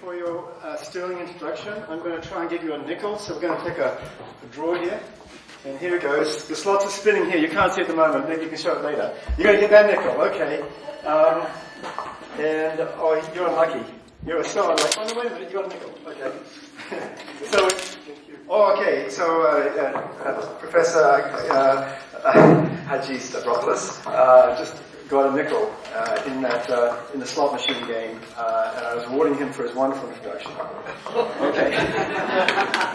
for your sterling introduction. I'm going to try and give you a nickel, so we're going to take a draw here. And here it goes. There's lots of spinning here. You can't see it at the moment. Maybe you can show it later. You're going to get that nickel. Okay. You're unlucky. You're so unlucky. Oh, no, wait a minute. You got a nickel. Okay. Professor Haji Stavropoulos just got a nickel in the slot machine game, and I was rewarding him for his wonderful introduction.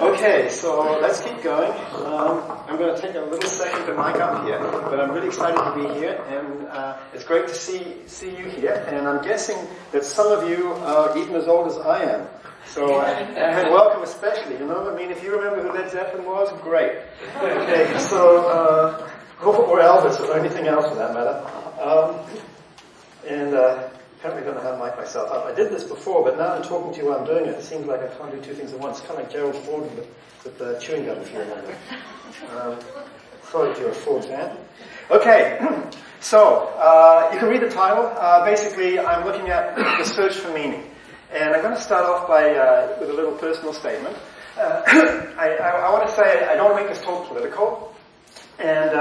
Okay, so let's keep going. I'm going to take a little second to mic up here, but I'm really excited to be here, and it's great to see you here. And I'm guessing that some of you are even as old as I am. So, and welcome especially. You know, I mean, if you remember who Led Zeppelin was, great. Okay, so or Elvis or anything else for that matter. Apparently I don't know how to mic myself up. I did this before, but now I'm talking to you while I'm doing it. It seems like I can't do two things at once. Kind of like Gerald Ford with the chewing gum, if you remember. Sorry if you're a Ford fan. Okay, so you can read the title. Basically, I'm looking at the search for meaning. And I'm going to start off with a little personal statement. I want to say I don't make this talk political. And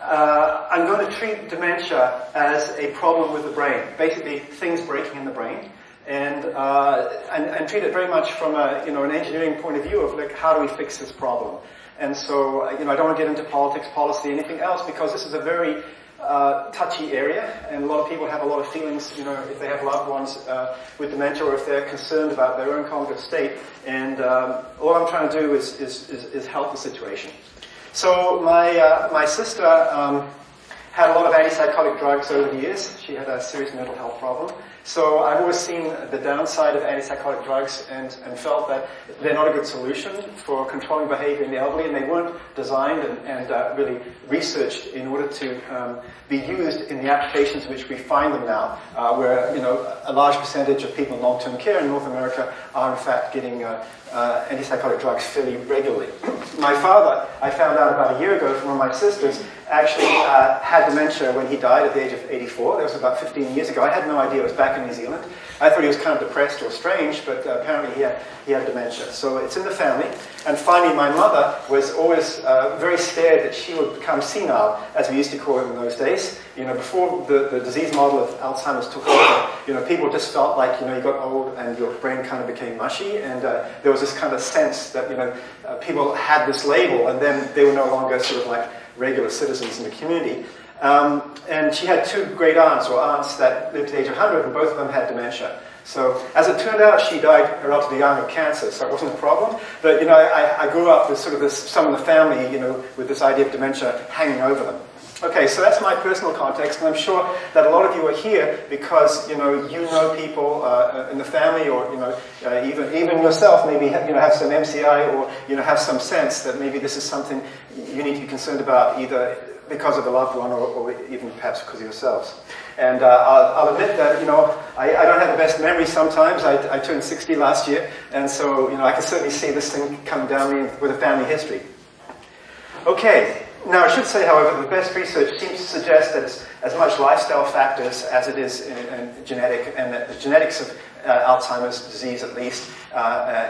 I'm going to treat dementia as a problem with the brain, basically things breaking in the brain, and treat it very much from an engineering point of view of like how do we fix this problem. And so I don't want to get into politics, policy, anything else, because this is a very touchy area, and a lot of people have a lot of feelings, if they have loved ones with dementia, or if they're concerned about their own cognitive state. And all I'm trying to do is help the situation. So my sister had a lot of antipsychotic drugs over the years. She had a serious mental health problem. So I've always seen the downside of antipsychotic drugs and felt that they're not a good solution for controlling behavior in the elderly, and they weren't designed and really researched in order to be used in the applications in which we find them now, where a large percentage of people in long-term care in North America are in fact getting antipsychotic drugs fairly regularly. My father, I found out about a year ago from one of my sisters, actually had dementia when he died at the age of 84. That was about 15 years ago. I had no idea it was back in New Zealand. I thought he was kind of depressed or strange, but apparently he had dementia. So it's in the family. And finally, my mother was always very scared that she would become senile, as we used to call it in those days. Before the disease model of Alzheimer's took over, people just felt like, you got old and your brain kind of became mushy, and there was this kind of sense that, people had this label, and then they were no longer sort of like regular citizens in the community. And she had two great aunts that lived to the age of 100, and both of them had dementia. So as it turned out, she died relatively young of cancer, so it wasn't a problem. But I grew up with sort of some of the family, with this idea of dementia hanging over them. Okay, so that's my personal context, and I'm sure that a lot of you are here because you know people in the family, or even yourself maybe have some MCI, or have some sense that maybe this is something you need to be concerned about, either because of a loved one or even perhaps because of yourselves. And I'll admit that I don't have the best memory sometimes. I turned 60 last year, and so I can certainly see this thing coming down me with a family history. Okay. Now, I should say, however, the best research seems to suggest that it's as much lifestyle factors as it is in genetic, and that the genetics of Alzheimer's disease, at least,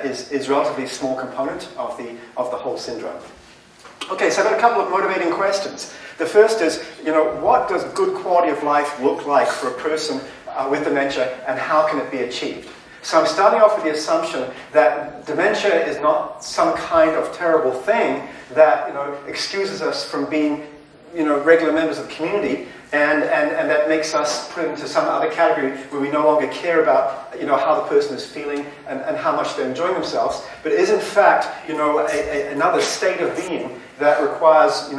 is relatively a small component of the whole syndrome. Okay, so I've got a couple of motivating questions. The first is, what does good quality of life look like for a person with dementia, and how can it be achieved? So I'm starting off with the assumption that dementia is not some kind of terrible thing that excuses us from being regular members of the community, and that makes us put into some other category where we no longer care about how the person is feeling and how much they're enjoying themselves, but is in fact another state of being that requires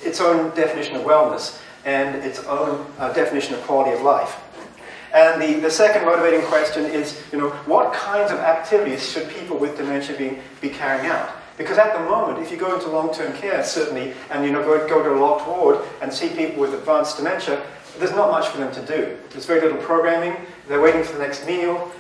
its own definition of wellness and its own definition of quality of life. And the second motivating question is, what kinds of activities should people with dementia be carrying out? Because at the moment, if you go into long-term care, certainly, and go to a locked ward and see people with advanced dementia, there's not much for them to do. There's very little programming. They're waiting for the next meal.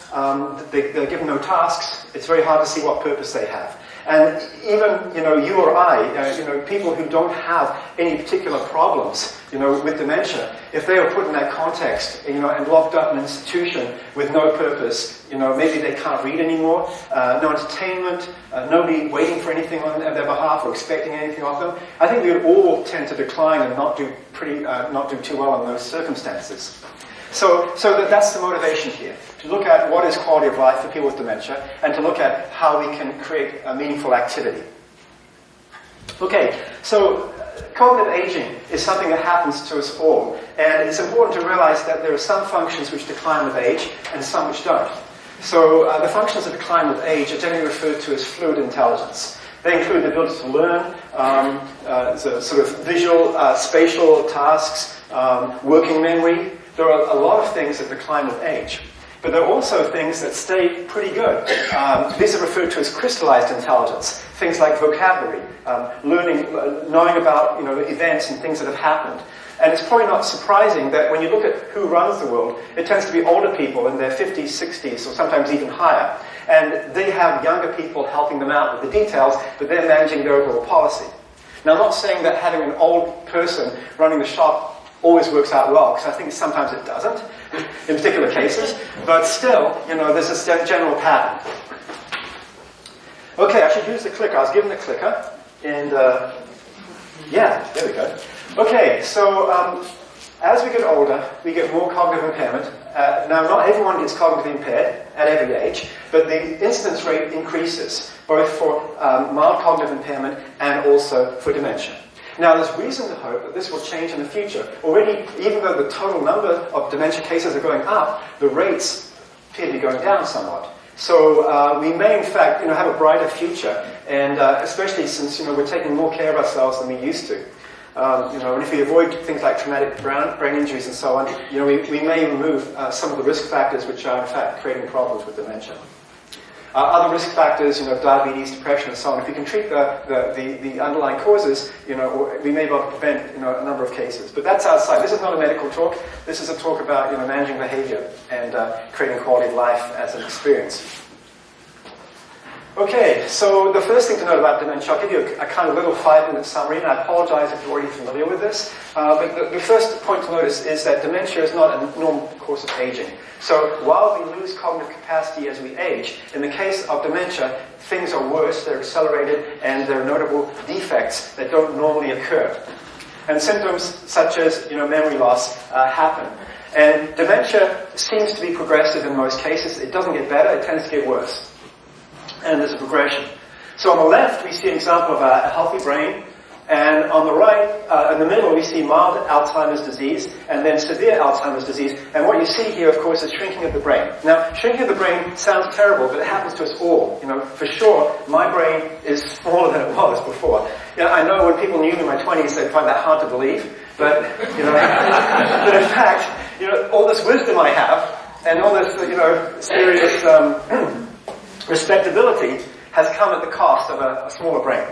They're given no tasks. It's very hard to see what purpose they have. And even, you or I, people who don't have any particular problems, with dementia, if they were put in that context, and locked up in an institution with no purpose, maybe they can't read anymore, no entertainment, nobody waiting for anything on their behalf or expecting anything of them, I think we would all tend to decline and not do too well in those circumstances. So that's the motivation here, to look at what is quality of life for people with dementia, and to look at how we can create a meaningful activity. Okay, so cognitive aging is something that happens to us all, and it's important to realize that there are some functions which decline with age, and some which don't. So the functions that decline with age are generally referred to as fluid intelligence. They include the ability to learn, the sort of visual, spatial tasks, working memory. There are a lot of things that decline with age. But there are also things that stay pretty good. These are referred to as crystallized intelligence. Things like vocabulary, learning, knowing about events and things that have happened. And it's probably not surprising that when you look at who runs the world, it tends to be older people in their 50s, 60s, or sometimes even higher. And they have younger people helping them out with the details, but they're managing their overall policy. Now, I'm not saying that having an old person running the shop always works out well, because I think sometimes it doesn't, in particular cases, but still, there's this general pattern. Okay, I should use the clicker. I was given the clicker, and yeah, there we go. Okay, so as we get older, we get more cognitive impairment. Now, not everyone gets cognitively impaired at every age, but the incidence rate increases, both for mild cognitive impairment and also for dementia. Now, there's reason to hope that this will change in the future. Already, even though the total number of dementia cases are going up, the rates appear to be going down somewhat. So we may, in fact, have a brighter future, and especially since we're taking more care of ourselves than we used to. And if we avoid things like traumatic brain injuries and so on, we may remove some of the risk factors which are, in fact, creating problems with dementia. Other risk factors, diabetes, depression, and so on. If we can treat the underlying causes, we may be able to prevent, a number of cases. But that's outside. This is not a medical talk. This is a talk about, managing behavior and creating quality of life as an experience. Okay, so the first thing to note about dementia, I'll give you a kind of little 5-minute summary, and I apologize if you're already familiar with this. But the first point to notice is that dementia is not a normal course of aging. So while we lose cognitive capacity as we age, in the case of dementia, things are worse, they're accelerated, and there are notable defects that don't normally occur. And symptoms such as memory loss happen. And dementia seems to be progressive in most cases. It doesn't get better, it tends to get worse. And there's a progression. So on the left, we see an example of a healthy brain, and on the right, in the middle, we see mild Alzheimer's disease, and then severe Alzheimer's disease. And what you see here, of course, is shrinking of the brain. Now, shrinking of the brain sounds terrible, but it happens to us all. For sure, my brain is smaller than it was before. I know when people knew me in my 20s, they'd find that hard to believe, but, but in fact, all this wisdom I have, and all this, serious respectability has come at the cost of a smaller brain.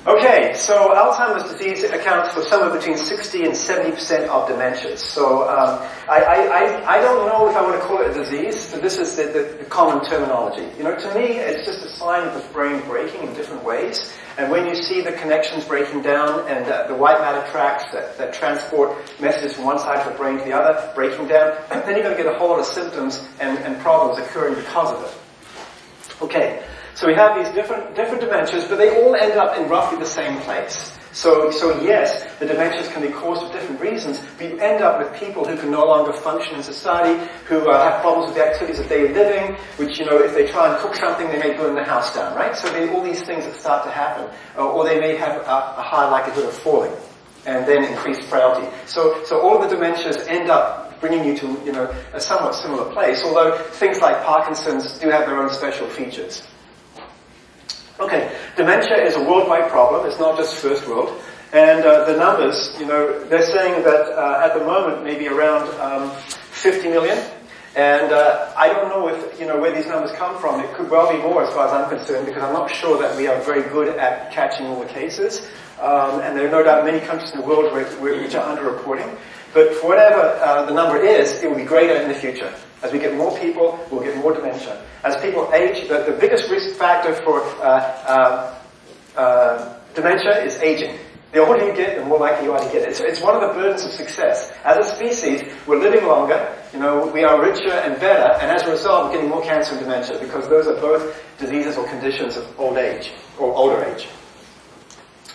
Okay, so Alzheimer's disease accounts for somewhere between 60 and 70% of dementias. So I don't know if I want to call it a disease, but this is the common terminology. To me, it's just a sign of the brain breaking in different ways. And when you see the connections breaking down and the white matter tracts that transport messages from one side of the brain to the other breaking down, then you're going to get a whole lot of symptoms and problems occurring because of it. Okay, so we have these different dementias, but they all end up in roughly the same place. So yes, the dementias can be caused for different reasons, but you end up with people who can no longer function in society, who have problems with the activities of daily living, which, if they try and cook something, they may burn the house down, right? So all these things that start to happen, or they may have a high likelihood of falling, and then increased frailty. So all of the dementias end up bringing you to, a somewhat similar place, although things like Parkinson's do have their own special features. Okay, dementia is a worldwide problem. It's not just first world. And the numbers, they're saying that at the moment maybe around 50 million. And I don't know if, where these numbers come from. It could well be more as far as I'm concerned, because I'm not sure that we are very good at catching all the cases. And there are no doubt many countries in the world which are underreporting. But for whatever the number is, it will be greater in the future. As we get more people, we'll get more dementia. As people age, the biggest risk factor for dementia is aging. The older you get, the more likely you are to get it. It's one of the burdens of success. As a species, we're living longer, we are richer and better, and as a result, we're getting more cancer and dementia, because those are both diseases or conditions of old age, or older age.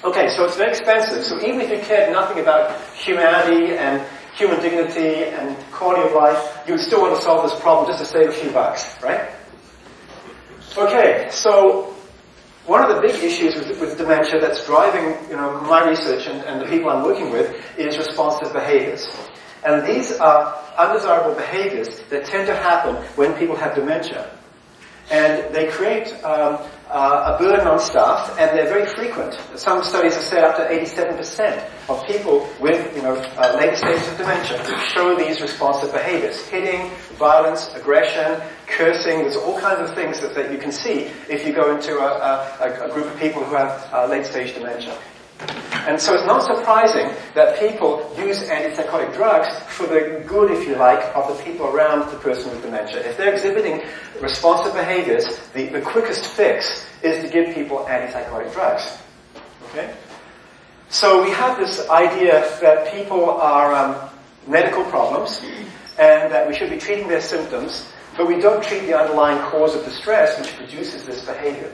Okay, so it's very expensive. So even if you cared nothing about humanity and human dignity and quality of life, you would still want to solve this problem just to save a few bucks, right? Okay, so one of the big issues with dementia that's driving my research and the people I'm working with is responsive behaviors. And these are undesirable behaviors that tend to happen when people have dementia. And they create a burden on staff, and they're very frequent. Some studies have said up to 87% of people with late stages of dementia show these responsive behaviors. Hitting, violence, aggression, cursing. There's all kinds of things that you can see if you go into a group of people who have late stage dementia. And so it's not surprising that people use antipsychotic drugs for the good, if you like, of the people around the person with dementia. If they're exhibiting responsive behaviors, the quickest fix is to give people antipsychotic drugs. Okay? So we have this idea that people are medical problems and that we should be treating their symptoms, but we don't treat the underlying cause of the stress which produces this behavior.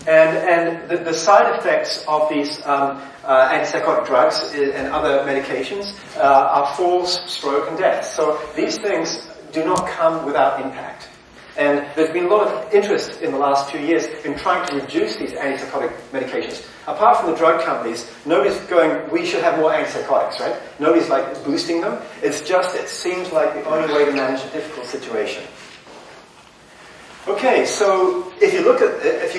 And the side effects of these antipsychotic drugs and other medications are falls, stroke, and death. So these things do not come without impact. And there's been a lot of interest in the last few years in trying to reduce these antipsychotic medications. Apart from the drug companies, nobody's going, we should have more antipsychotics, right? Nobody's like boosting them. It's just, it seems like the only way to manage a difficult situation. Okay, so if you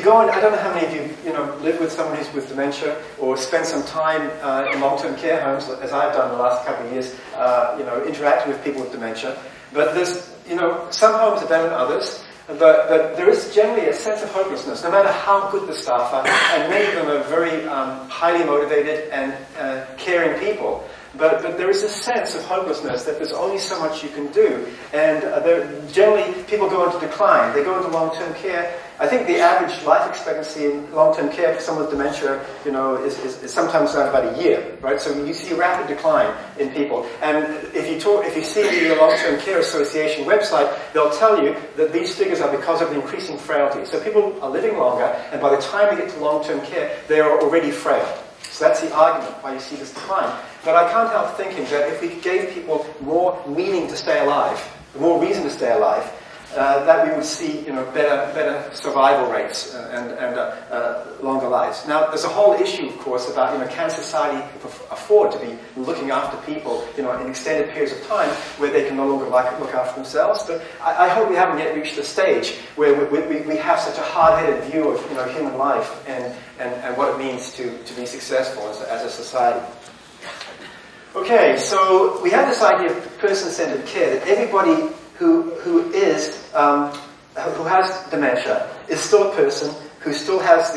go on, I don't know how many of you, live with someone who's with dementia or spend some time in long-term care homes, as I've done the last couple of years, interacting with people with dementia. But there's, some homes are better than others, but there is generally a sense of hopelessness, no matter how good the staff are, and many of them are very highly motivated and caring people. But there is a sense of hopelessness that there's only so much you can do. And generally, people go into decline. They go into long-term care. I think the average life expectancy in long-term care for someone with dementia, is sometimes around about a year, right? So you see a rapid decline in people. And if you see the Long-Term Care Association website, they'll tell you that these figures are because of the increasing frailty. So people are living longer, and by the time they get to long-term care, they are already frail. So that's the argument why you see this decline. But I can't help thinking that if we gave people more meaning to stay alive, more reason to stay alive, that we would see, better survival rates and longer lives. Now, there's a whole issue, of course, about, can society afford to be looking after people, in extended periods of time where they can no longer look after themselves. But I hope we haven't yet reached the stage where we have such a hard-headed view of, human life and what it means to be successful as a society. Okay, so we have this idea of person-centered care, that everybody who has dementia is still a person who still has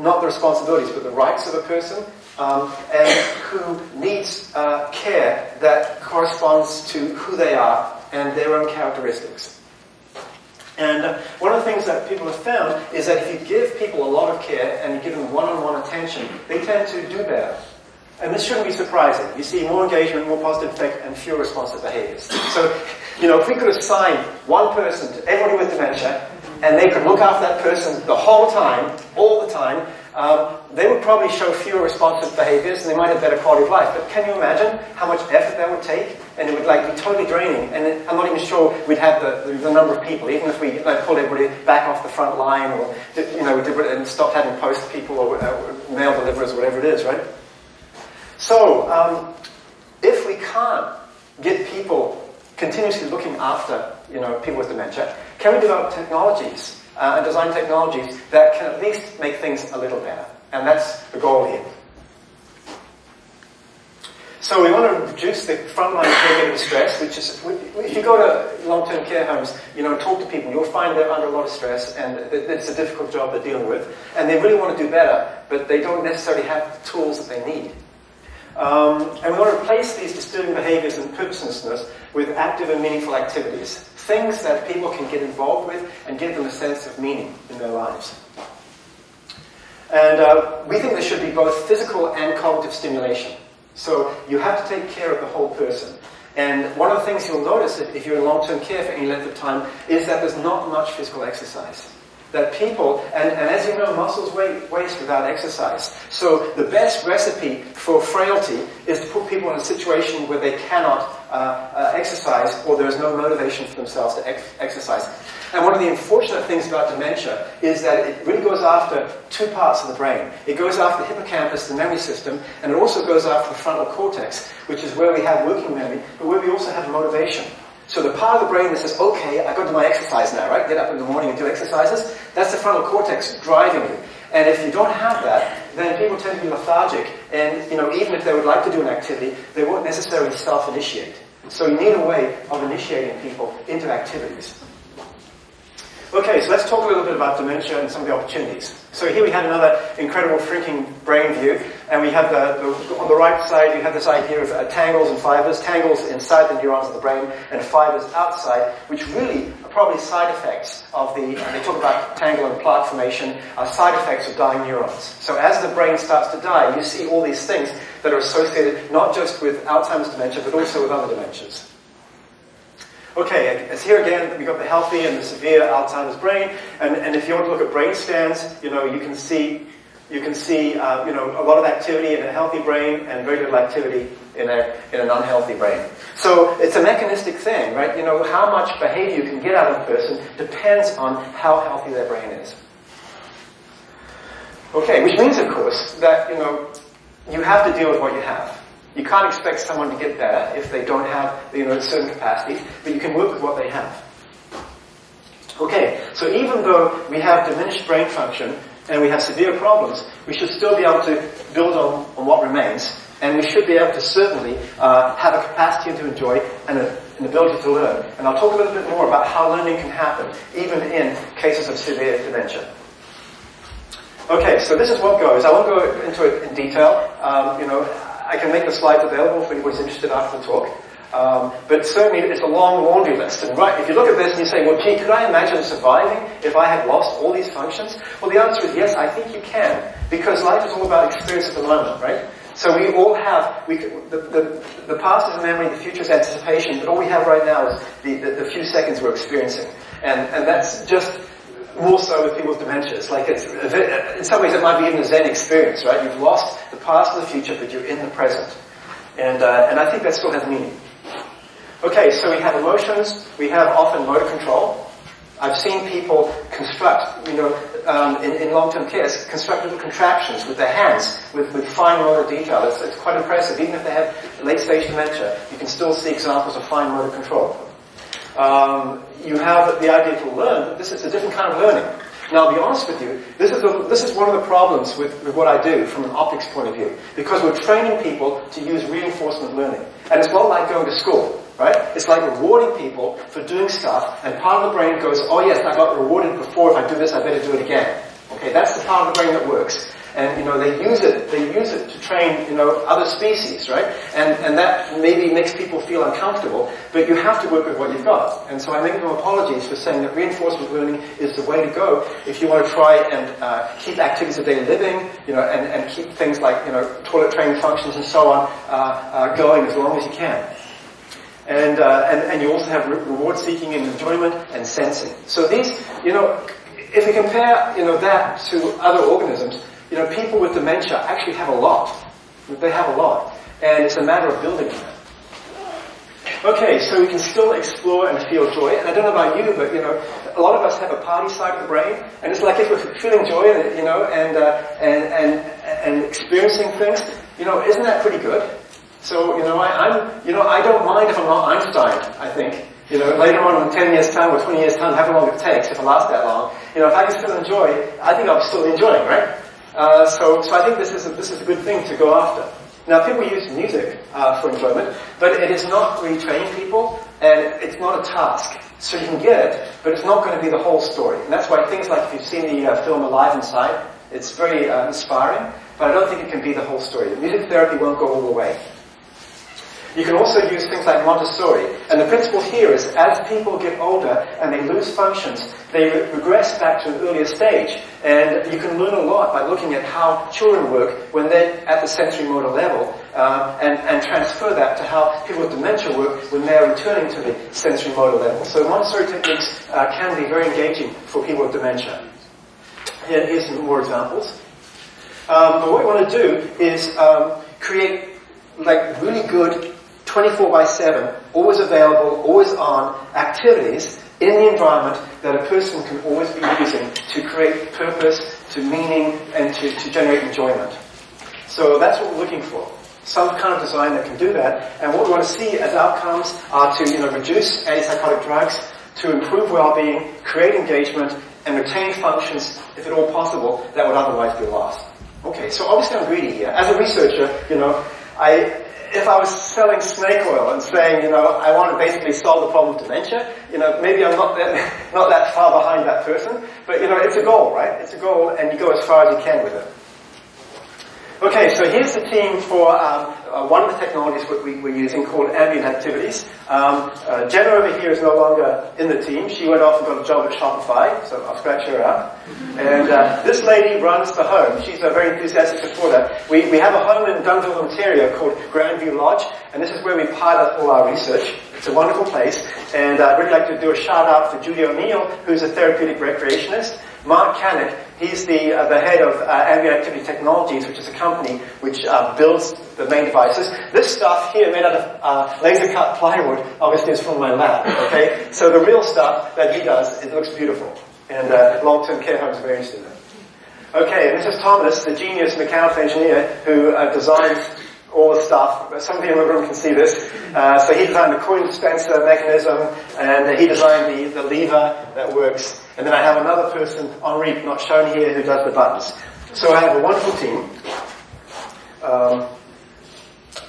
not the responsibilities but the rights of a person, and who needs care that corresponds to who they are and their own characteristics. And one of the things that people have found is that if you give people a lot of care and you give them one-on-one attention, they tend to do better. And this shouldn't be surprising. You see more engagement, more positive effect, and fewer responsive behaviors. So, if we could assign one person to everybody with dementia, and they could look after that person the whole time, all the time, they would probably show fewer responsive behaviors, and they might have better quality of life. But can you imagine how much effort that would take? And it would be totally draining. And I'm not even sure we'd have the number of people, even if we pulled everybody back off the front line, or we did it and stopped having post people or mail deliverers or whatever it is, right? So, if we can't get people continuously looking after, people with dementia, can we develop technologies and design technologies that can at least make things a little better? And that's the goal here. So we want to reduce the frontline caregiver stress, which is, if you go to long-term care homes, talk to people, you'll find they're under a lot of stress, and it's a difficult job they're dealing with, and they really want to do better, but they don't necessarily have the tools that they need. And we want to replace these disturbing behaviors and purposelessness with active and meaningful activities. Things that people can get involved with and give them a sense of meaning in their lives. And we think there should be both physical and cognitive stimulation. So you have to take care of the whole person. And one of the things you'll notice if you're in long-term care for any length of time is that there's not much physical exercise. That people, and as you know, muscles waste without exercise. So the best recipe for frailty is to put people in a situation where they cannot exercise, or there is no motivation for themselves to exercise. And one of the unfortunate things about dementia is that it really goes after two parts of the brain. It goes after the hippocampus, the memory system, and it also goes after the frontal cortex, which is where we have working memory, but where we also have motivation. So the part of the brain that says, okay, I've got to do my exercise now, right? Get up in the morning and do exercises. That's the frontal cortex driving you. And if you don't have that, then people tend to be lethargic. And, even if they would like to do an activity, they won't necessarily self-initiate. So you need a way of initiating people into activities. Okay, so let's talk a little bit about dementia and some of the opportunities. So here we have another incredible shrinking brain view, and we have on the right side, you have this idea of tangles and fibers, tangles inside the neurons of the brain, and fibers outside, which really are probably side effects of they talk about tangle and plaque formation, are side effects of dying neurons. So as the brain starts to die, you see all these things that are associated not just with Alzheimer's dementia, but also with other dementias. Okay, as here again, we've got the healthy and the severe Alzheimer's brain, and if you want to look at brain scans, you can see a lot of activity in a healthy brain and very little activity in an unhealthy brain. So it's a mechanistic thing, right? How much behavior you can get out of a person depends on how healthy their brain is. Okay, which means, of course, that you have to deal with what you have. You can't expect someone to get better if they don't have certain capacities, but you can work with what they have. Okay, so even though we have diminished brain function and we have severe problems, we should still be able to build on what remains, and we should be able to certainly have a capacity to enjoy and an ability to learn. And I'll talk a little bit more about how learning can happen, even in cases of severe dementia. Okay, so this is what goes. I won't go into it in detail. I can make the slides available if anybody's interested after the talk. But certainly it's a long laundry list. And right, if you look at this and you say, well, gee, could I imagine surviving if I had lost all these functions? Well, the answer is yes, I think you can. Because life is all about experience at the moment, right? So we all have, the past is a memory, the future is anticipation, but all we have right now is the few seconds we're experiencing. And that's just more so with people's dementias. Like in some ways it might be even a Zen experience, right? You've lost the past and the future, but you're in the present. And I think that still has meaning. Okay, so we have emotions, we have often motor control. I've seen people construct, in long-term care, construct little contraptions with their hands, with fine motor detail. It's quite impressive. Even if they have late-stage dementia, you can still see examples of fine motor control. You have the idea to learn, but this is a different kind of learning. Now, I'll be honest with you, this is one of the problems with what I do from an optics point of view, because we're training people to use reinforcement learning. And it's not like going to school, right? It's like rewarding people for doing stuff, and part of the brain goes, oh yes, I got rewarded before, if I do this, I better do it again. Okay, that's the part of the brain that works. And, they use it to train, other species, right? And that maybe makes people feel uncomfortable, but you have to work with what you've got. And so I make no apologies for saying that reinforcement learning is the way to go if you want to try and keep activities of daily living, and keep things like, toilet training functions and so on, going as long as you can. And you also have reward seeking and enjoyment and sensing. So these, if we compare, that to other organisms, people with dementia actually have a lot. They have a lot. And it's a matter of building them. Okay, so we can still explore and feel joy. And I don't know about you, but, a lot of us have a party side of the brain. And it's like if we're feeling joy, and experiencing things, isn't that pretty good? So, I don't mind if I'm not Einstein, I think. Later on in 10 years' time or 20 years' time, however long it takes, if I last that long, if I can still enjoy, I think I'm still enjoying, right? So I think this is a good thing to go after. Now, people use music for enjoyment, but it is not really training people, and it's not a task. So you can get it, but it's not going to be the whole story. And that's why things like, if you've seen the film Alive Inside, it's very inspiring, but I don't think it can be the whole story. The music therapy won't go all the way. You can also use things like Montessori. And the principle here is as people get older and they lose functions, they regress back to an earlier stage. And you can learn a lot by looking at how children work when they're at the sensory motor level and transfer that to how people with dementia work when they're returning to the sensory motor level. So Montessori techniques can be very engaging for people with dementia. Here's some more examples. But what we want to do is create like really good 24/7, always available, always on activities in the environment that a person can always be using to create purpose, to meaning, and to generate enjoyment. So that's what we're looking for. Some kind of design that can do that. And what we want to see as outcomes are to reduce antipsychotic drugs, to improve well-being, create engagement, and retain functions, if at all possible, that would otherwise be lost. Okay, so obviously I'm greedy here. As a researcher, if I was selling snake oil and saying, I want to basically solve the problem of dementia, maybe I'm not that far behind that person, but it's a goal, right? It's a goal, and you go as far as you can with it. Okay, so here's the team for one of the technologies we're using called Ambient activities. Jenna over here is no longer in the team. She went off and got a job at Shopify, so I'll scratch her out. And this lady runs the home. She's a very enthusiastic supporter. We have a home in Dunnville, Ontario called Grandview Lodge, and this is where we pilot all our research. It's a wonderful place, and I'd really like to do a shout out for Judy O'Neill, who's a therapeutic recreationist. Mark Canuck, he's the head of Ambient Activity Technologies, which is a company which builds the main devices. This stuff here, made out of laser-cut plywood, obviously is from my lab, okay? So the real stuff that he does, it looks beautiful. And long-term care homes are very interested in it. Okay, and this is Thomas, the genius mechanical engineer who designs all the stuff. Some of you in the room can see this. So he designed the coin dispenser mechanism, and he designed the lever that works. And then I have another person, Henri, not shown here, who does the buttons. So I have a wonderful team.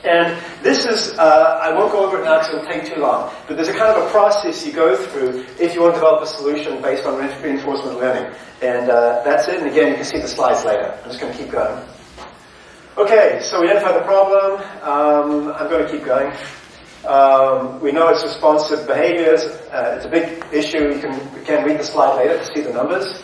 And this is, I won't go over it now because it'll take too long, but there's a kind of a process you go through if you want to develop a solution based on reinforcement learning. And that's it. And again, you can see the slides later. I'm just going to keep going. Okay, so we identify the problem. I'm going to keep going. We know it's responsive behaviors. It's a big issue. You can read the slide later to see the numbers.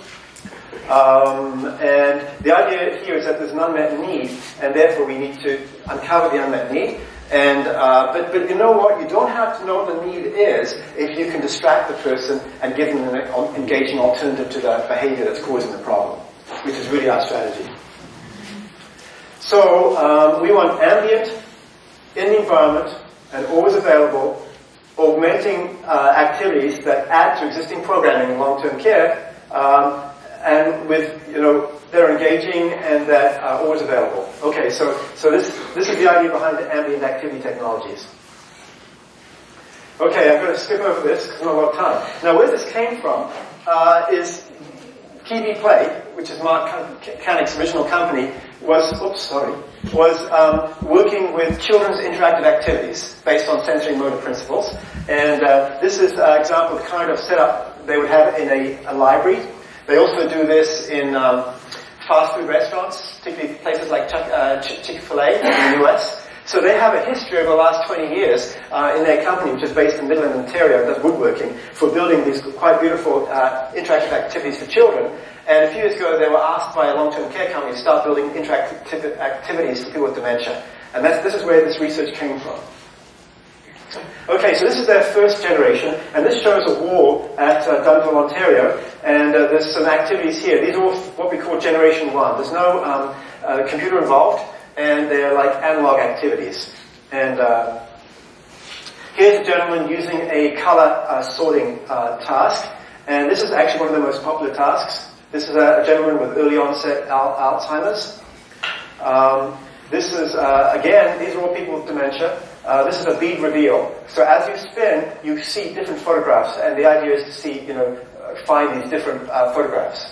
And the idea here is that there's an unmet need, and therefore we need to uncover the unmet need. And but you know what? You don't have to know what the need is if you can distract the person and give them an engaging alternative to the behavior that's causing the problem, which is really our strategy. So we want ambient in the environment and always available, augmenting activities that add to existing programming in long-term care, and with they're engaging and that are always available. Okay, so this is the idea behind the ambient activity technologies. Okay, I'm going to skip over this because I don't have a lot of time. Now, where this came from is TV Play, which is Mark Canuck's original company, was working with children's interactive activities based on sensory motor principles. And this is an example of the kind of setup they would have in a library. They also do this in fast food restaurants, particularly places like Chick-fil-A in the US. So they have a history over the last 20 years in their company, which is based in Midland, Ontario, does woodworking, for building these quite beautiful interactive activities for children. And a few years ago, they were asked by a long-term care company to start building interactive activities for people with dementia. And this is where this research came from. Okay, so this is their first generation, and this shows a wall at Dunnville, Ontario, and there's some activities here. These are all what we call Generation 1. There's no computer involved, and they're like analog activities. And here's a gentleman using a color sorting task, and this is actually one of the most popular tasks. This is a gentleman with early onset Alzheimer's. This is, again, these are all people with dementia. This is a bead reveal. So as you spin, you see different photographs, and the idea is to see, find these different photographs.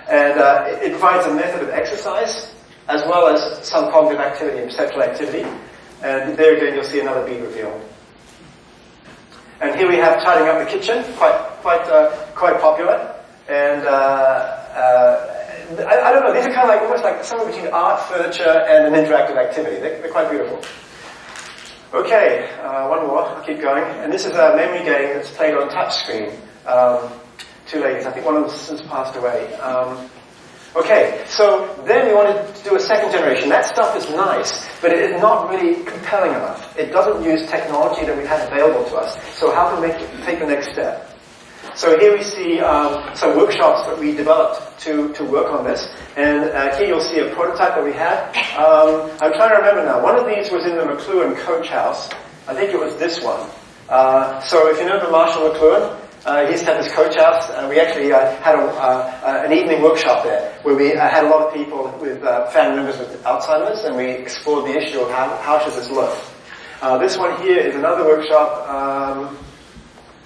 And it provides a method of exercise, as well as some cognitive activity and perceptual activity. And there again, you'll see another bead reveal. And here we have tidying up the kitchen, quite popular. And I don't know, these are kind of like almost like somewhere between art, furniture, and an interactive activity. They're quite beautiful. Okay, one more, I'll keep going. And this is a memory game that's played on touchscreen. Two ladies, I think one of them has since passed away. Okay, so then we wanted to do a second generation. That stuff is nice, but it is not really compelling enough. It doesn't use technology that we had available to us. So how can we take the next step? So here we see some workshops that we developed to work on this. And here you'll see a prototype that we had. I'm trying to remember now. One of these was in the McLuhan coach house. I think it was this one. So if you know the Marshall McLuhan, he used to have his coach house, and we actually had an evening workshop there where we had a lot of people with family members with Alzheimer's, and we explored the issue of how should this look. This one here is another workshop.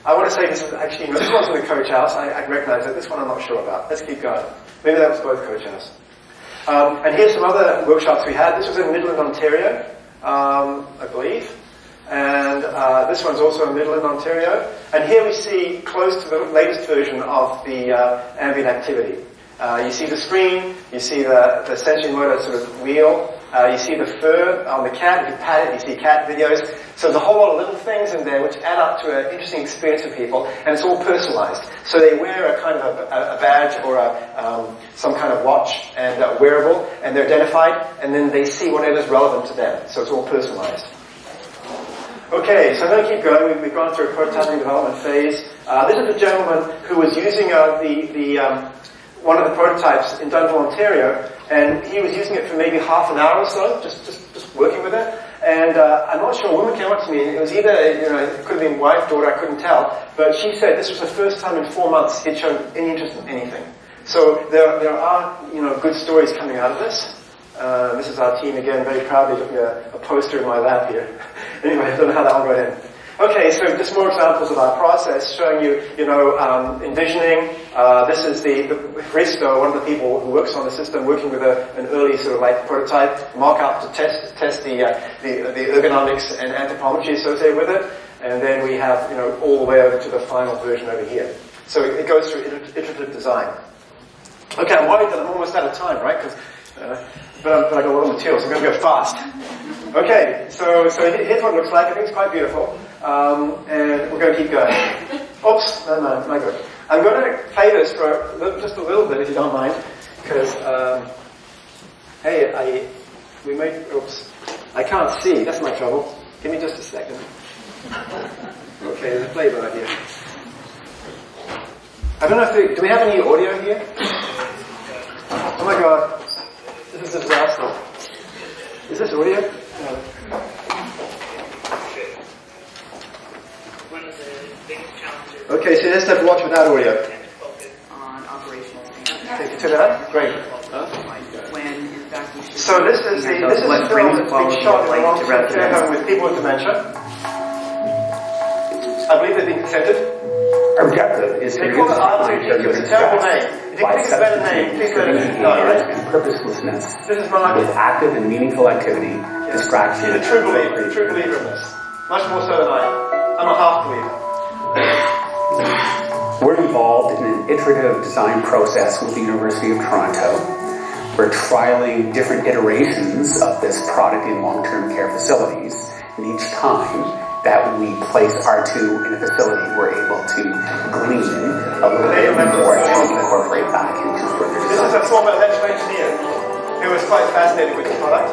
I want to say this is actually, this one's in the coach house. I recognize it. This one I'm not sure about. Let's keep going. Maybe that was both coach house. And here's some other workshops we had. This was in Midland, Ontario, I believe. And this one's also in Midland, Ontario. And here we see close to the latest version of the ambient activity. You see the screen, you see the sensory motor sort of wheel, you see the fur on the cat, if you pat it, you see cat videos. So there's a whole lot of little things in there which add up to an interesting experience for people, and it's all personalized. So they wear a kind of a badge or some kind of watch and a wearable, and they're identified, and then they see whatever's relevant to them. So it's all personalized. Okay, so I'm going to keep going. We've gone through a prototyping development phase. This is a gentleman who was using one of the prototypes in Dunnville, Ontario, and he was using it for maybe half an hour or so, just working with it. And I'm not sure, a woman came up to me, and it was either, it could have been wife, daughter, I couldn't tell, but she said this was the first time in 4 months he'd shown any interest in anything. So there are, good stories coming out of this. This is our team again, very proudly looking at a poster in my lab here. Anyway, I don't know how that one got in. Okay, so just more examples of our process, showing you, envisioning. This is the Risto, one of the people who works on the system, working with an early sort of like prototype mock-up to test the ergonomics and anthropometry associated with it. And then we have, all the way over to the final version over here. So it goes through iterative design. Okay, I'm worried that I'm almost out of time, right? But I got a lot of material, so I'm going to go fast. Okay, so here's what it looks like. I think it's quite beautiful. And we're going to keep going. Oops, no, not good. I'm going to play this for just a little bit, if you don't mind, because, oops, I can't see. That's my trouble. Give me just a second. Okay, there's a play button here. I don't know do we have any audio here? Oh my god. This is a disaster. Is this audio? No. One of the biggest challenges. Okay, so let's have to watch without audio. On operational standards. Take it to that? Great. When in fact we should. So this is a film that's been shot in a long-term care home with people with dementia. I believe they've been consented. Our objective is to they call it RTQ. It's a terrible name. If you can think of a better name, please let us know, right? And purposelessness This is Mark. with active and meaningful activity, distraction. She's a true believer in this. Much more so than I am. I'm a half believer. We're involved in an iterative design process with the University of Toronto. We're trialing different iterations of this product in long-term care facilities, and each time that we place R2 in a facility, we're able to glean a little bit more to incorporate back into further design. This is a former electrical engineer who was quite fascinated with the product.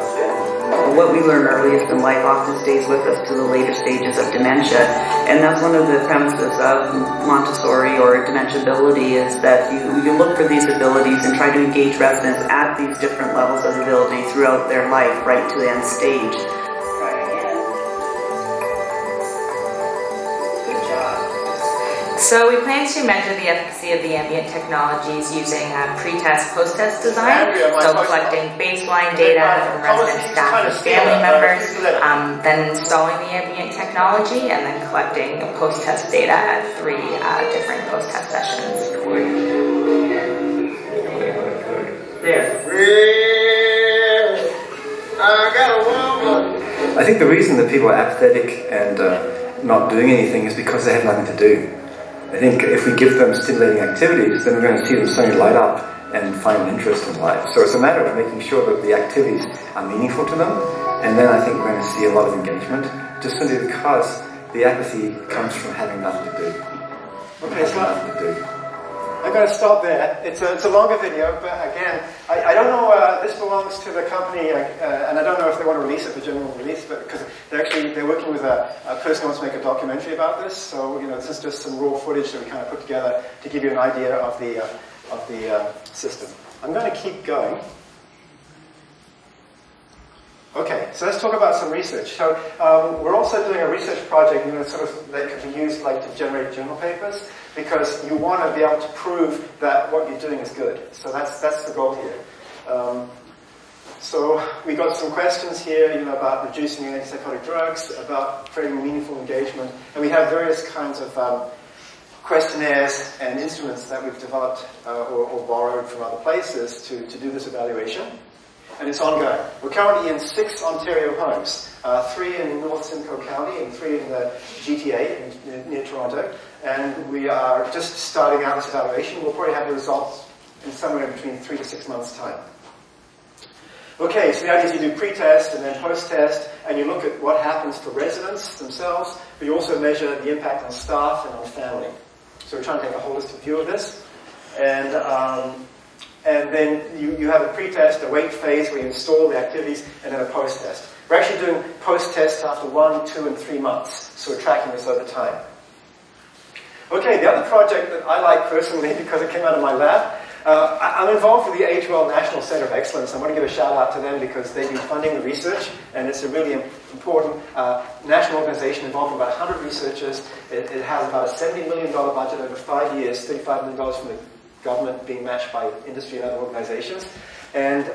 What we learned early is that life often stays with us to the later stages of dementia, and that's one of the premises of Montessori or dementia ability, is that you look for these abilities and try to engage residents at these different levels of ability throughout their life, right to the end stage. So we plan to measure the efficacy of the ambient technologies using pre-test, post-test design. So collecting baseline data from resident staff and family members, then installing the ambient technology, and then collecting post-test data at 3 different post-test sessions. I think the reason that people are apathetic and not doing anything is because they have nothing to do. I think if we give them stimulating activities, then we're going to see them suddenly light up and find an interest in life. So it's a matter of making sure that the activities are meaningful to them, and then I think we're going to see a lot of engagement, just simply because the apathy comes from having nothing to do. Okay, so I'm going to stop there. It's a longer video, but again, I don't know, this belongs to the company, and I don't know if they want to release it for general release, but because they're working with a person who wants to make a documentary about this, so, this is just some raw footage that we kind of put together to give you an idea of the system. I'm going to keep going. Okay, so let's talk about some research. So we're also doing a research project, that can be used to generate journal papers, because you want to be able to prove that what you're doing is good. So that's the goal here. So we got some questions here, about reducing antipsychotic drugs, about creating meaningful engagement, and we have various kinds of questionnaires and instruments that we've developed or borrowed from other places to do this evaluation. And it's ongoing. We're currently in 6 Ontario homes, 3 in North Simcoe County and 3 in the GTA near Toronto. And we are just starting out this evaluation. We'll probably have the results in somewhere between 3 to 6 months' time. Okay, so the idea is you do pre-test and then post-test, and you look at what happens for residents themselves, but you also measure the impact on staff and on family. So we're trying to take a holistic view of this. And then you have a pre-test, a wait phase where you install the activities, and then a post-test. We're actually doing post-tests after 1, 2, and 3 months, so we're tracking this over time. Okay, the other project that I like personally, because it came out of my lab, I'm involved with the AHL National Center of Excellence. I want to give a shout out to them because they've been funding the research, and it's a really important national organization involved with about 100 researchers. It has about a $70 million budget over 5 years, $35 million from the government being matched by industry and other organizations. And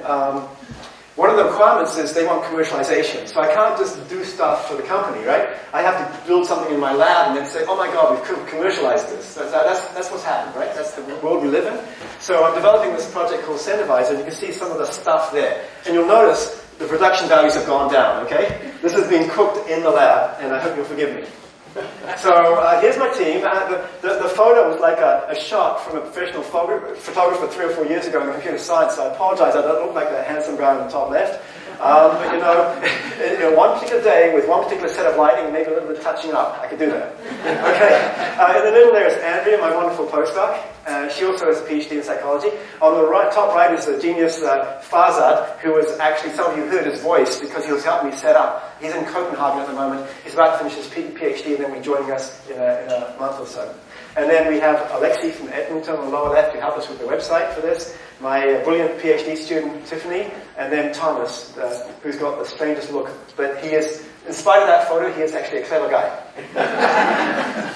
one of the requirements is they want commercialization. So I can't just do stuff for the company, right? I have to build something in my lab and then say, oh my God, we've commercialized this. That's what's happened, right? That's the world we live in. So I'm developing this project called Centervise, and you can see some of the stuff there. And you'll notice the production values have gone down, okay? This has been cooked in the lab, and I hope you'll forgive me. So here's my team. The photo was like a shot from a professional photographer 3 or 4 years ago in computer science. So I apologize, I don't look like that handsome guy on the top left. But in one particular day with one particular set of lighting and maybe a little bit of touching up, I could do that. Okay. In the middle there is Andrea, my wonderful postdoc. She also has a Ph.D. in psychology. On the top right is the genius Farzad, who was actually, some of you heard his voice because he was helping me set up. He's in Copenhagen at the moment. He's about to finish his Ph.D. and then will be joining us in a month or so. And then we have Alexi from Edmonton on the lower left who helped us with the website for this. My brilliant PhD student, Tiffany. And then Thomas, who's got the strangest look. But he is, in spite of that photo, he is actually a clever guy.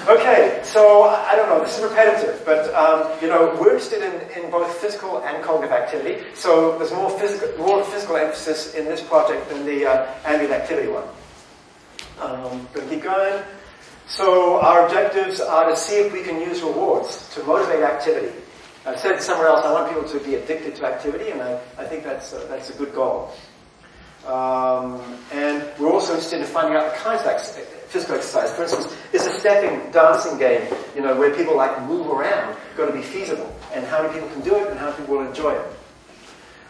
Okay, so I don't know, this is repetitive, but we're interested in both physical and cognitive activity. So there's more physical emphasis in this project than the ambient activity one. Going to keep going. So our objectives are to see if we can use rewards to motivate activity. I've said somewhere else I want people to be addicted to activity, and I think that's a good goal. And we're also interested in finding out the kinds of physical exercise. For instance, is a stepping, dancing game, where people move around, going to be feasible? And how many people can do it, and how many people will enjoy it?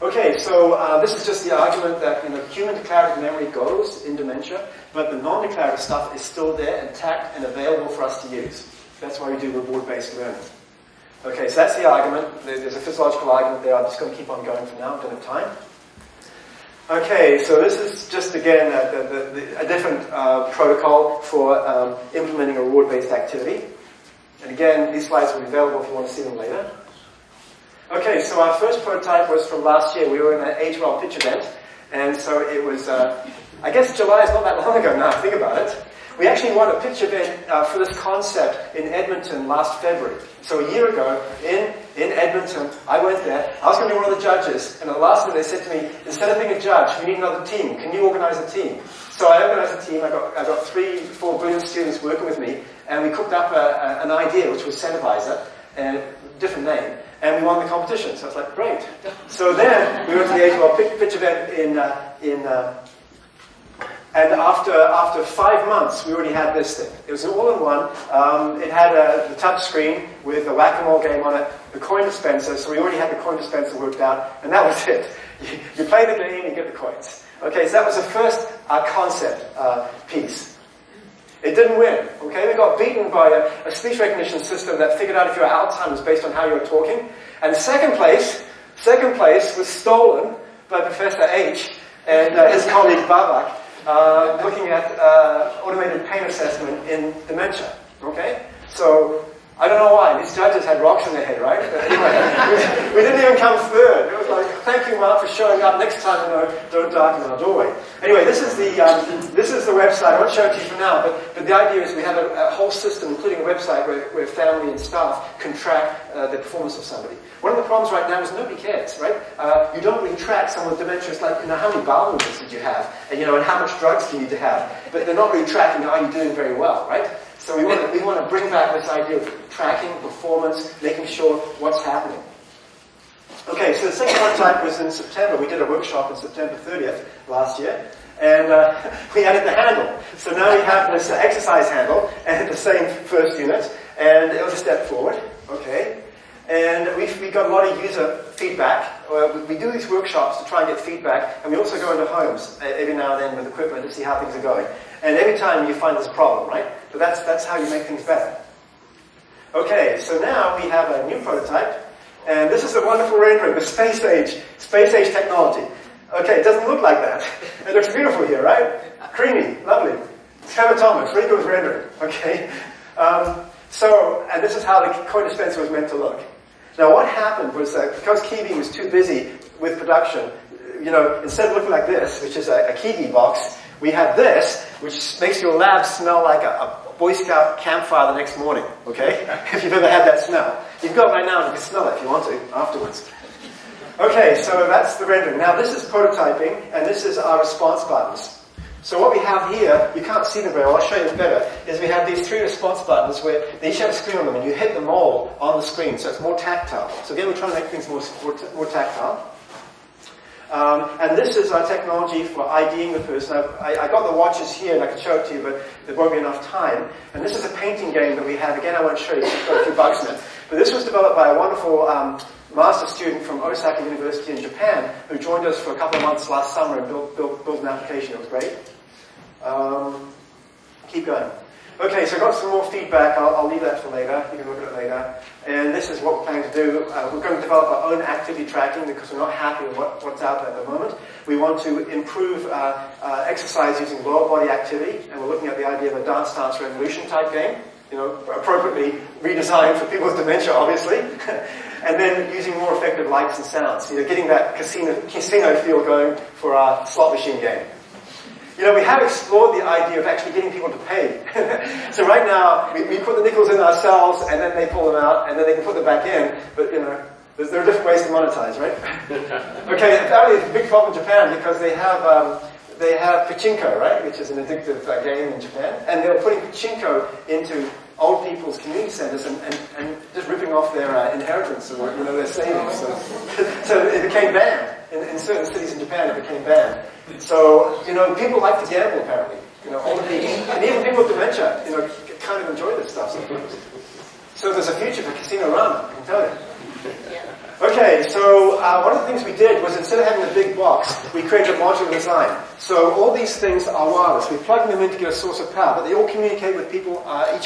Okay, so this is just the argument that human declarative memory goes in dementia, but the non-declarative stuff is still there, intact, and available for us to use. That's why we do reward-based learning. Okay, so that's the argument. There's a physiological argument there. I'm just going to keep on going for now. I don't have time. Okay, so this is just, again, a different protocol for implementing a reward-based activity. And again, these slides will be available if you want to see them later. Okay, so our first prototype was from last year. We were in an AHL Pitch event, and so it was, I guess July is not that long ago now, think about it. We actually won a pitch event for this concept in Edmonton last February. So a year ago, in Edmonton, I went there. I was going to be one of the judges, and at the last minute they said to me, instead of being a judge, we need another team. Can you organize a team? So I organized a team. I got 3, 4 brilliant students working with me, and we cooked up an idea, which was Centervise, and different name. And we won the competition. So I was like, great. So then we went to the AHL Pitch event in And after 5 months, we already had this thing. It was an all-in-one. It had the touch screen with a whack-a-mole game on it, the coin dispenser, so we already had the coin dispenser worked out, and that was it. You play the game, you get the coins. Okay, so that was the first concept piece. It didn't win, okay? We got beaten by a speech recognition system that figured out if you were Alzheimer's based on how you were talking. And second place was stolen by Professor H and his colleague Babak, looking at automated pain assessment in dementia, okay? So, I don't know why. These judges had rocks in their head, right? But anyway, we didn't even come third. It was like, thank you, Mark, for showing up. Next time, don't darken our doorway. Anyway, this is the website. I won't show it to you for now, but the idea is we have a whole system, including a website where family and staff can track the performance of somebody. One of the problems right now is nobody cares, right? You don't really track someone with dementia. It's like, how many bowel movements did you have? And how much drugs do you need to have? But they're not really tracking, are you doing very well, right? So we want to bring back this idea of tracking, performance, making sure what's happening. Okay, so the second prototype was in September. We did a workshop on September 30th last year. And we added the handle. So now we have this exercise handle and the same first unit. And it was a step forward. Okay. And we got a lot of user feedback. We do these workshops to try and get feedback. And we also go into homes every now and then with equipment to see how things are going. And every time you find there's a problem, right? But that's how you make things better. Okay, so now we have a new prototype. And this is a wonderful rendering, the space age technology. Okay, it doesn't look like that. It looks beautiful here, right? Creamy, lovely. Trevor Thomas, really good rendering. Okay. And this is how the coin dispenser was meant to look. Now what happened was that because Kiwi was too busy with production, instead of looking like this, which is a Kiwi box, we had this, which makes your lab smell like a Boy Scout campfire the next morning, okay? If you've ever had that smell. You've got it right now and you can smell it if you want to afterwards. Okay, so that's the rendering. Now this is prototyping, and this is our response buttons. So what we have here, you can't see them very well, I'll show you better, is we have these 3 response buttons where they each have a screen on them, and you hit them all on the screen, so it's more tactile. So again, we're trying to make things more tactile. And this is our technology for IDing the person. I got the watches here, and I can show it to you, but there won't be enough time. And this is a painting game that we have. Again, I won't show you, it's got a few bugs in it. But this was developed by a wonderful master student from Osaka University in Japan, who joined us for a couple of months last summer and built an application. It was great. Keep going. Okay, so I got some more feedback. I'll leave that for later. You can look at it later. And this is what we're planning to do. We're going to develop our own activity tracking because we're not happy with what's out there at the moment. We want to improve exercise using lower body activity, and we're looking at the idea of a Dance Dance Revolution type game, appropriately redesigned for people with dementia, obviously. And then using more effective lights and sounds, getting that casino feel going for our slot machine game. We have explored the idea of actually getting people to pay. So right now, we put the nickels in ourselves, and then they pull them out, and then they can put them back in. But, there are different ways to monetize, right? Okay, apparently it's a big problem in Japan because they have pachinko, right? Which is an addictive game in Japan. And they're putting pachinko into old people's community centers and just ripping off their inheritance or their savings. So it became banned. In certain cities in Japan, it became banned. So, people like to gamble, apparently. Older people, and even people with dementia, kind of enjoy this stuff sometimes. So there's a future for Casino Rama, I can tell you. Okay, so one of the things we did was instead of having a big box, we created a modular design. So all these things are wireless. We're plugging them in to get a source of power, but they all communicate with each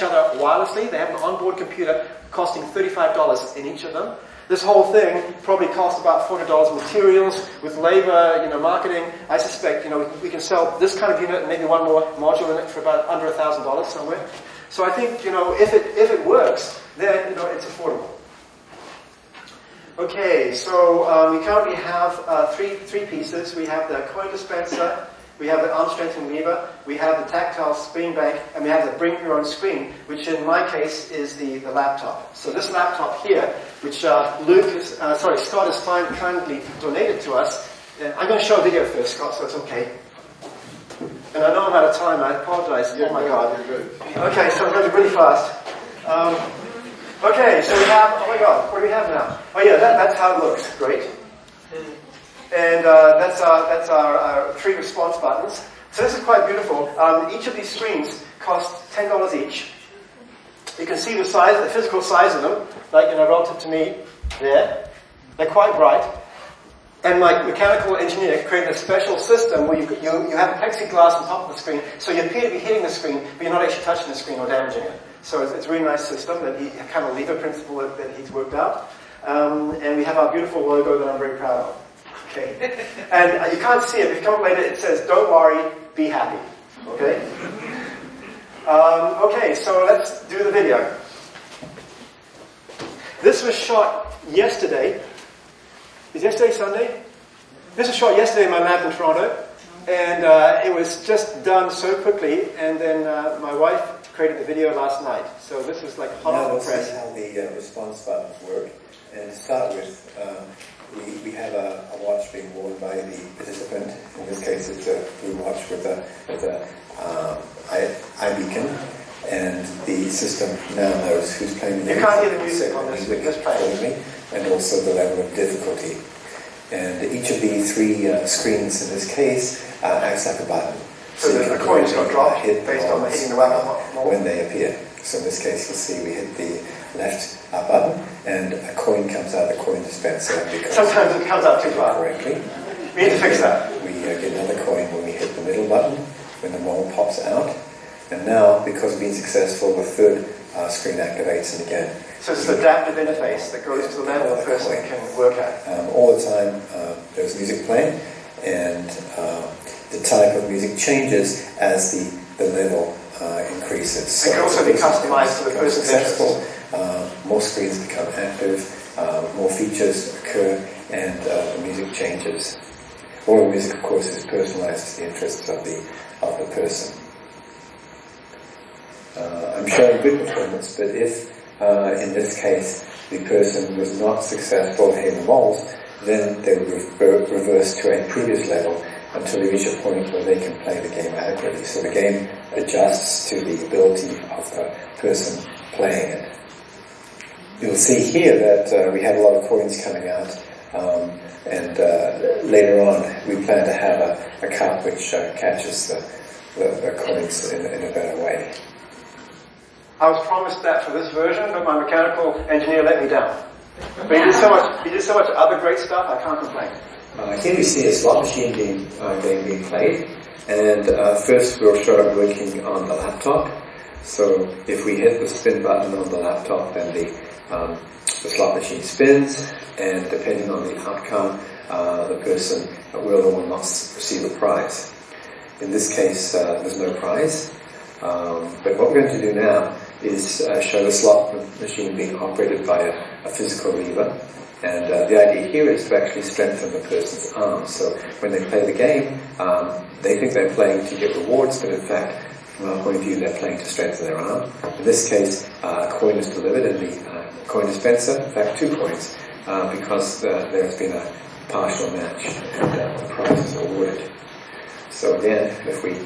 other wirelessly. They have an onboard computer costing $35 in each of them. This whole thing probably costs about $400 materials with labor, marketing. I suspect, we can sell this kind of unit and maybe one more module in it for about under $1,000 somewhere. So I think, if it works, then, it's affordable. Okay, so we currently have three pieces. We have the coin dispenser, we have the arm strengthening lever, we have the tactile screen bank, and we have the bring your own screen, which in my case is the laptop. So this laptop here, which Scott has kindly donated to us. And I'm going to show a video first, Scott, so it's okay. And I know I'm out of time, I apologize. Oh my God. Okay, so I'm going to be really fast. Okay, so we have, oh my God, what do we have now? Oh yeah, that's how it looks. Great. And that's our 3 response buttons. So this is quite beautiful. Each of these screens cost $10 each. You can see the size, the physical size of them, like relative to me there. They're quite bright. And my mechanical engineer created a special system where you have a plexiglass on top of the screen, so you appear to be hitting the screen, but you're not actually touching the screen or damaging it. So it's a really nice system that kind of lever principle that he's worked out. And we have our beautiful logo that I'm very proud of. Okay. And you can't see it, but if you come up later, it says, "Don't worry, be happy." Okay? Okay, so let's do the video. This was shot yesterday. Is yesterday Sunday? This was shot yesterday in my lab in Toronto. And it was just done so quickly. And then my wife created the video last night. So this is like hot off the press. Now let's see how the response buttons work. And to start with, we have a watch being worn by the participant. In this case, it's a blue watch with a iBeacon, and the system now knows who's playing the music. You can't hear the music on this playing. And also the level of difficulty. And each of the 3 screens in this case acts like a button. So the coins got dropped based on hitting the whack-a-mole when they appear. So in this case, you'll see we hit the left button, and a coin comes out of the coin dispenser. Because sometimes it comes out too far. Correctly. We need to fix that. We get another coin when we hit the middle button, when the mole pops out. And now, because of being successful, the 3rd screen activates, and again. So it's an adaptive interface that goes to the level the person can work at. All the time, there's music playing, and the type of music changes as the level increases. It can also be customized to the person's successful. More screens become active, more features occur, and the music changes. All the music, of course, is personalized to the interests of the person. I'm showing good performance, but if in this case the person was not successful in hitting the moles, then they would reverse to a previous level until they reach a point where they can play the game adequately. So the game adjusts to the ability of the person playing it. You'll see here that we have a lot of coins coming out, and later on we plan to have a cup which catches the coins in a better way. I was promised that for this version, but my mechanical engineer let me down. But he did so much other great stuff, I can't complain. Here we see a slot machine game being played, and first we'll start working on the laptop. So if we hit the spin button on the laptop, then the slot machine spins, and depending on the outcome, the person will or will not receive a prize. In this case, there's no prize, but what we're going to do now is show the slot machine being operated by a physical lever. And the idea here is to actually strengthen the person's arms. So when they play the game, they think they're playing to get rewards, but in fact, from our point of view, they're playing to strengthen their arm. In this case, a coin is delivered in the coin dispenser, in fact 2 coins, because there's been a partial match and the prize is awarded. So again, if we...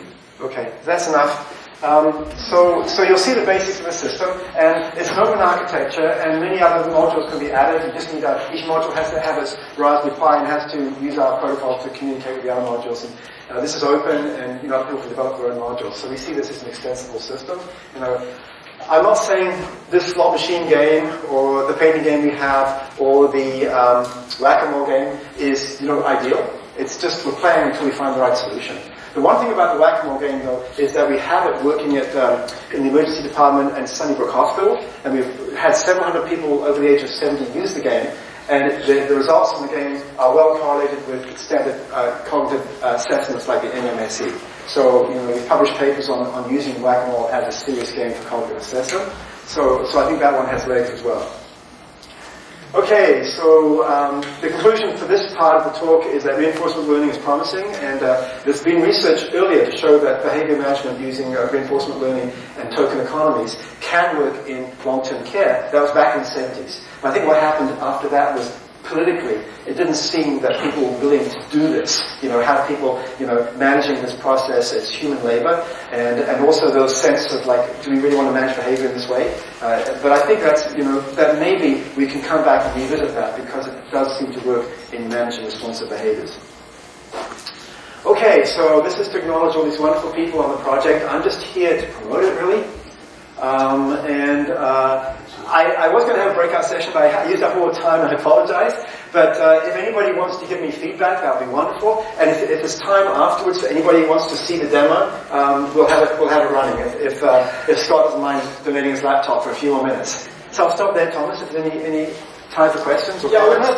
Okay, that's enough. So you'll see the basics of the system, and it's an open architecture, and many other modules can be added. You just need each module has to have its Raspberry Pi and has to use our protocol to communicate with the other modules. And this is open, and people can develop their own modules. So we see this as an extensible system. I'm not saying this slot machine game or the painting game we have or the whack-a-mole game is ideal. It's just we're playing until we find the right solution. The one thing about the whack-a-mole game, though, is that we have it working in the emergency department and Sunnybrook Hospital, and we've had several hundred people over the age of 70 use the game, and the results from the game are well correlated with standard cognitive assessments like the MMSE. So, we've published papers on using whack-a-mole as a serious game for cognitive assessment. So I think that one has legs as well. Okay, so the conclusion for this part of the talk is that reinforcement learning is promising, and there's been research earlier to show that behavior management using reinforcement learning and token economies can work in long-term care. That was back in the 70s. I think what happened after that was politically, it didn't seem that people were willing to do this. Have people, managing this process as human labor, and also those sense of like, do we really want to manage behavior in this way? But I think that's, that maybe we can come back and revisit that because it does seem to work in managing responsive behaviors. Okay, so this is to acknowledge all these wonderful people on the project. I'm just here to promote it, really. I was going to have a breakout session, but I used up all the time and I apologize. But if anybody wants to give me feedback, that would be wonderful. And if there's time afterwards for anybody who wants to see the demo, we'll have it running. If Scott doesn't mind donating his laptop for a few more minutes. So I'll stop there, Thomas. If there's any time for questions or comments.